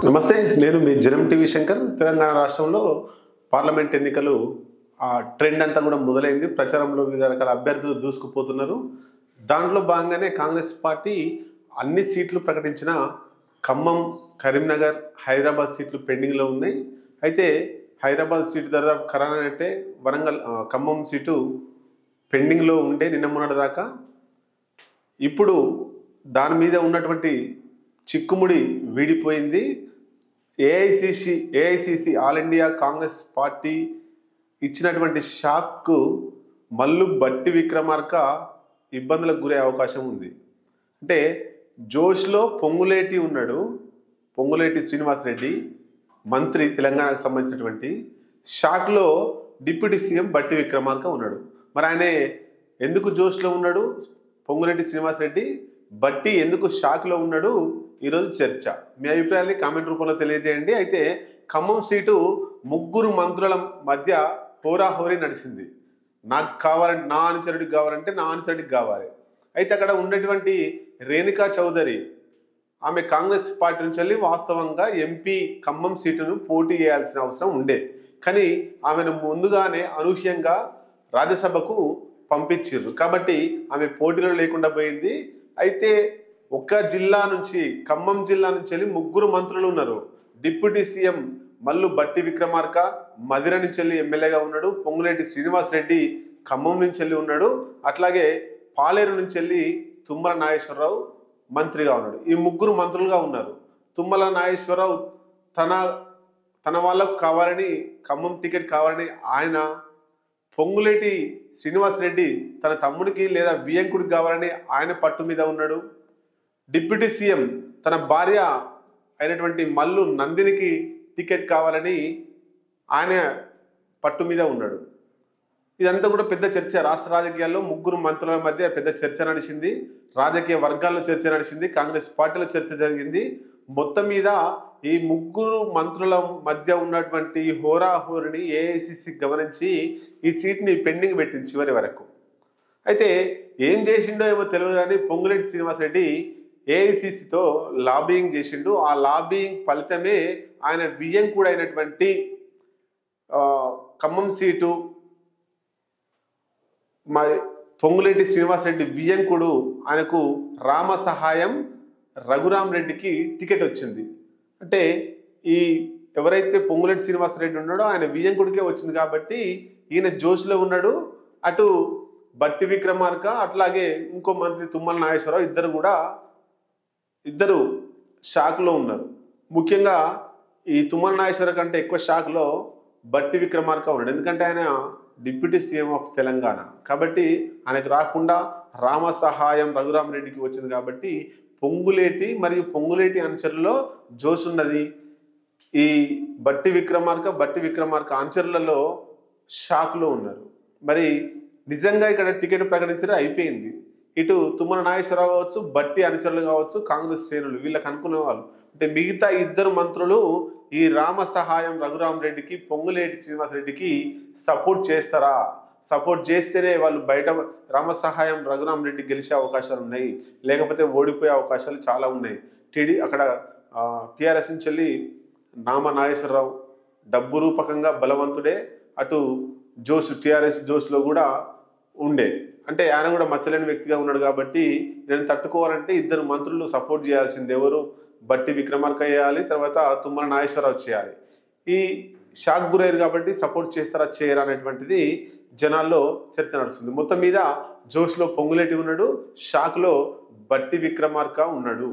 నమస్తే, నేను మీ జనం టీవీ శంకర్. తెలంగాణ రాష్ట్రంలో పార్లమెంట్ ఎన్నికలు ఆ ట్రెండ్ అంతా కూడా మొదలైంది. ప్రచారంలో వివిధ రకాల అభ్యర్థులు దూసుకుపోతున్నారు. దాంట్లో భాగంగానే కాంగ్రెస్ పార్టీ అన్ని సీట్లు ప్రకటించిన ఖమ్మం, కరీంనగర్, హైదరాబాద్ సీట్లు పెండింగ్లో ఉన్నాయి. అయితే హైదరాబాద్ సీటు దాదాపు ఖరారు అంటే వరంగల్, ఖమ్మం సీటు పెండింగ్లో ఉండే నిన్న మొన్నటి దాకా. ఇప్పుడు దాని మీద ఉన్నటువంటి చిక్కుముడి వీడిపోయింది. AICC all India Congress party ఇచ్చినటువంటి షాక్కు మల్లు బట్టి విక్రమార్క ఇబ్బందులకు గురే అవకాశం ఉంది. అంటే జోష్లో పొంగులేటి ఉన్నాడు, పొంగులేటి శ్రీనివాసరెడ్డి మంత్రి, తెలంగాణకు సంబంధించినటువంటి. షాక్లో డిప్యూటీ సీఎం బట్టి విక్రమార్క ఉన్నాడు. మరి ఆయన ఎందుకు జోష్లో ఉన్నాడు? పొంగులేటి శ్రీనివాసరెడ్డి బట్టి ఎందుకు షాక్లో ఉన్నాడు? ఈరోజు చర్చ. మీ అభిప్రాయాన్ని కామెంట్ రూపంలో తెలియజేయండి. అయితే ఖమ్మం సీటు ముగ్గురు మంత్రుల మధ్య హోరాహోరీ నడిచింది. నాకు కావాలంటే నా అనుచరుడికి కావాలంటే నా అనుచరుడికి కావాలి. అయితే అక్కడ ఉన్నటువంటి రేణుకా చౌదరి, ఆమె కాంగ్రెస్ పార్టీ నుంచి వెళ్ళి వాస్తవంగా ఎంపీ ఖమ్మం సీటును పోటీ చేయాల్సిన అవసరం ఉండే. కానీ ఆమెను ముందుగానే అనూహ్యంగా రాజ్యసభకు పంపించారు. కాబట్టి ఆమె పోటీలో లేకుండా పోయింది. అయితే ఒక జిల్లా నుంచి, ఖమ్మం జిల్లా నుంచి వెళ్ళి ముగ్గురు మంత్రులు ఉన్నారు. డిప్యూటీ సీఎం మల్లు బట్టి విక్రమార్క మదిర నుంచి వెళ్ళి ఎమ్మెల్యేగా ఉన్నాడు. పొంగులేటి శ్రీనివాసరెడ్డి ఖమ్మం నుంచి వెళ్ళి ఉన్నాడు. అట్లాగే పాలేరు నుంచి వెళ్ళి తుమ్మల నాగేశ్వరరావు మంత్రిగా ఉన్నాడు. ఈ ముగ్గురు మంత్రులుగా ఉన్నారు. తుమ్మల నాగేశ్వరరావు తన వాళ్ళకు కావాలని, ఖమ్మం టికెట్ కావాలని ఆయన, పొంగులేటి శ్రీనివాసరెడ్డి తన తమ్ముడికి లేదా వియంకుడికి కావాలని ఆయన పట్టు మీద ఉన్నాడు. డిప్యూటీ సీఎం తన భార్య అయినటువంటి మల్లు నందినికి టికెట్ కావాలని ఆయన పట్టు మీద ఉన్నాడు. ఇదంతా కూడా పెద్ద చర్చ. రాష్ట్ర రాజకీయాల్లో ముగ్గురు మంత్రుల మధ్య పెద్ద చర్చ నడిచింది. రాజకీయ వర్గాల్లో చర్చ నడిచింది. కాంగ్రెస్ పార్టీలో చర్చ జరిగింది. మొత్తం మీద ఈ ముగ్గురు మంత్రుల మధ్య ఉన్నటువంటి హోరాహోరిని ఏఐసిసి గమనించి ఈ సీట్ని పెండింగ్ పెట్టింది చివరి వరకు. అయితే ఏం చేసిండో ఏమో తెలియదు కానీ పొంగులేటి శ్రీనివాసరెడ్డి ఏఐసిసితో లాబియింగ్ చేసిండు. ఆ లాబియింగ్ ఫలితమే ఆయన వియ్యంకుడు అయినటువంటి ఖమ్మం సీటు పొంగులేటి శ్రీనివాసరెడ్డి వియ్యంకుడు ఆయనకు రామ సహాయం రఘురామ్ రెడ్డికి టికెట్ వచ్చింది. అంటే ఈ ఎవరైతే పొంగులేటి శ్రీనివాసరెడ్డి ఉన్నాడో ఆయన వియ్యంకుడికే వచ్చింది. కాబట్టి ఈయన జోష్లో ఉన్నాడు. అటు బట్టి విక్రమార్క అట్లాగే ఇంకో మంత్రి తుమ్మల నాగేశ్వరరావు ఇద్దరు షాక్లో ఉన్నారు. ముఖ్యంగా ఈ తుమ్మల నాగేశ్వరరావు కంటే ఎక్కువ షాక్లో బట్టి విక్రమార్క ఉన్నాడు. ఎందుకంటే ఆయన డిప్యూటీ సీఎం ఆఫ్ తెలంగాణ. కాబట్టి ఆయనకు రాకుండా రామ సహాయం రఘురామ్ రెడ్డికి వచ్చింది. కాబట్టి పొంగులేటి మరియు పొంగులేటి అనుచరులలో జోష్ ఉన్నది. ఈ బట్టి విక్రమార్క అనుచరులలో షాక్లో ఉన్నారు. మరి నిజంగా ఇక్కడ టికెట్ ప్రకటించడం అయిపోయింది. ఇటు తుమ్మల నాగేశ్వరరావు కావచ్చు, బట్టి అనుచరులు కావచ్చు, కాంగ్రెస్ శ్రేణులు వీళ్ళకి అనుకునే వాళ్ళు అంటే మిగతా ఇద్దరు మంత్రులు ఈ రామ సహాయం రఘురామ్ రెడ్డికి, పొంగులేటి శ్రీనివాసరెడ్డికి సపోర్ట్ చేస్తారా? సపోర్ట్ చేస్తేనే వాళ్ళు బయట రామ సహాయం రఘురామ్ రెడ్డి గెలిచే అవకాశాలు ఉన్నాయి, లేకపోతే ఓడిపోయే అవకాశాలు చాలా ఉన్నాయి. అక్కడ టీఆర్ఎస్ నుంచి వెళ్ళి నామ నాగేశ్వరరావు డబ్బు రూపకంగా బలవంతుడే. అటు టీఆర్ఎస్ జోష్లో కూడా ఉండే. అంటే ఆయన కూడా మచ్చలేని వ్యక్తిగా ఉన్నాడు. కాబట్టి నేను తట్టుకోవాలంటే ఇద్దరు మంత్రులు సపోర్ట్ చేయాల్సింది. ఎవరు? బట్టి విక్రమార్క చేయాలి, తర్వాత తుమ్మల నాగేశ్వరరావు చేయాలి. ఈ షాక్ గురయ్యారు కాబట్టి సపోర్ట్ చేస్తారా చేయరా అనేటువంటిది జనాల్లో చర్చ నడుస్తుంది. మొత్తం మీద జోష్లో పొంగులేటి ఉన్నాడు, షాక్లో బట్టి విక్రమార్క ఉన్నాడు.